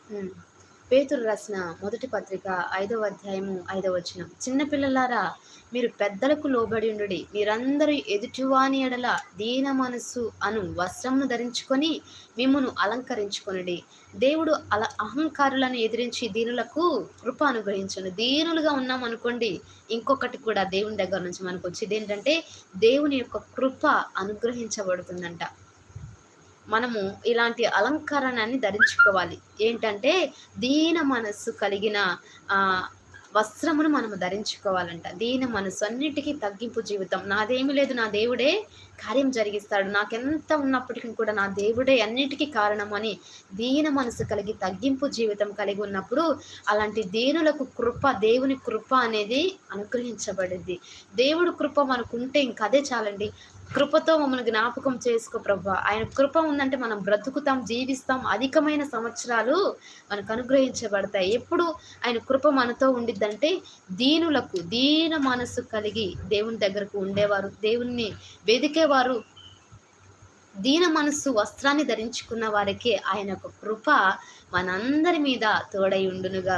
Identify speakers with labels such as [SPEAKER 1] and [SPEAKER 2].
[SPEAKER 1] హ్మ్. పేతురు రాసిన మొదటి పత్రిక 5వ అధ్యాయము 5వ వచనం. చిన్నపిల్లలారా, మీరు పెద్దలకు లోబడి ఉండుడి. మీరందరూ ఎదుటివాని ఎడల దీన మనస్సు అను వస్త్రమును ధరించుకొని మిమ్మును అలంకరించుకొనుడి. దేవుడు అహంకారులను ఎదిరించి దీనులకు కృప అనుగ్రహించును. దీనులుగా ఉన్నామనుకోండి, ఇంకొకటి కూడా దేవుని దగ్గర నుంచి మనకొచ్చేది ఏంటంటే, దేవుని యొక్క కృప అనుగ్రహించబడుతుందంట. మనము ఇలాంటి అలంకరణని ధరించుకోవాలి. ఏంటంటే, దీన మనస్సు కలిగిన ఆహ్, వస్త్రమును మనము ధరించుకోవాలంట. దీన మనస్సు, అన్నిటికి తగ్గింపు జీవితం. నాదేమి లేదు, నా దేవుడే కార్యం జరిగిస్తాడు. నాకెంత ఉన్నప్పటికి కూడా నా దేవుడే అన్నిటికి కారణమని దీన మనస్సు కలిగి, తగ్గింపు జీవితం కలిగి ఉన్నప్పుడు, అలాంటి దీనులకు కృప, దేవుని కృప అనేది అనుగ్రహించబడిద్ది. దేవుడు కృప మనకుంటే ఇంక అదే చాలండి. కృపతో మమ్మల్ని జ్ఞాపకం చేసుకో ప్రభువా. ఆయన కృప ఉందంటే మనం బ్రతుకుతాం, జీవిస్తాం. అధికమైన సంవత్సరాలు మనకు అనుగ్రహించబడతాయి. ఎప్పుడు ఆయన కృప మనతో ఉండిద్దంటే, దీన మనస్సు కలిగి దేవుని దగ్గరకు ఉండేవారు, దేవుణ్ణి వెదికేవారు, దీన మనస్సు వస్త్రాన్ని ధరించుకున్న వారికే ఆయన యొక్క కృప మనందరి మీద తోడై ఉండునుగాక.